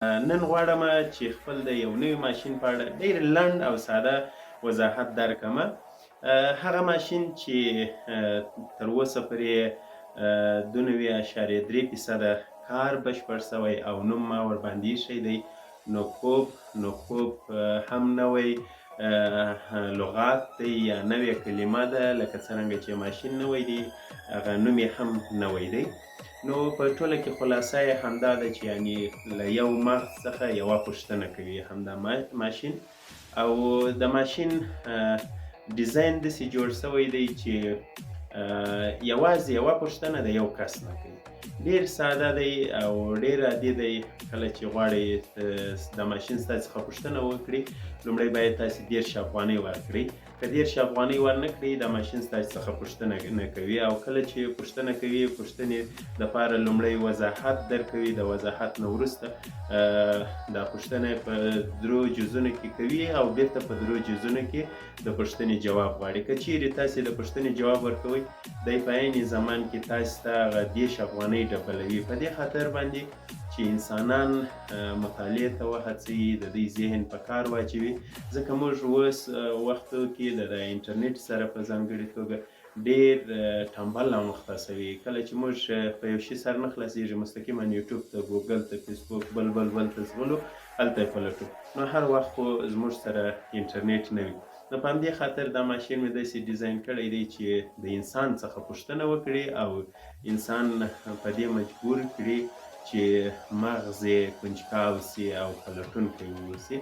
نن غواړم چې خپل د یو نوي ماشین په اړه ډېر لنډ او ساده وضاحت درکړمه. هغه ماشین چې تر اوسه پورې 2.3% کار بشپړ شوی او نوم ما ورباندې ایښی دی، نوکوب هم نوی لغات دی یا نوې کلمه ده، لکه څرنګه چې ماشین نوی دی هغه نوم یې هم نوی دی. نو په ټوله کې خلاصه یې همدا ده چې یعنې له یو مغز څخه یوه پوښتنه کوي همدا ماشین. او د ماشین ډیزاین داسې جوړ شوی دی چې یوازې یوه پوښتنه د یو کس نه کوي. ډېر ساده دی او ډېر عادي دی. کله چې غواړئ د ماشین ستاسې څخه پوښتنه وکړي، لومړی باید تاسې 30 افغانۍ ورکړئ. که 30 افغانۍ ورنه کړئ، د ماشین ستاسې څخه پوښتنه نه کوي. او کله چې پوښتنه کوي، پوښتنې دپاره لومړی وضاحت درکوي. د وضاحت نه وروسته دا پوښتنه په 3 جزونو کې کوي او بېرته په 3 جزونو کې د پوښتنې جواب غواړي. که چیرې تاسې د پوښتنې جواب ورکوئ، دی په عین زمان کې تاسې ته هغه 30 افغانۍ ډبلوي. په دې خاطر باندې چې انسانان مطالعې ته وهڅوي، د دوی ذهن په کار واچوي. ځکه موږ اوس وختو کې د انټرنیټ سره په ځانګړې توګه ډېر ټمبل او مخته سوي. کله چې موږ په یو شي سر نه خلاصېږي، مستقیما یوټیوب ته، ګوګل ته، فیسبوک بل ته ځغلو، هلته یې پلټو. نو هر وخت خو زموږ سره انټرنیټ نه وي. نو په همدې خاطر دا ماشین مې داسې ډیزاین کړی دی چې د انسان څخه پوښتنه وکړي او انسان په دې مجبور کړي چې مغز یې کنجکاو سي او پلټونکی واوسي.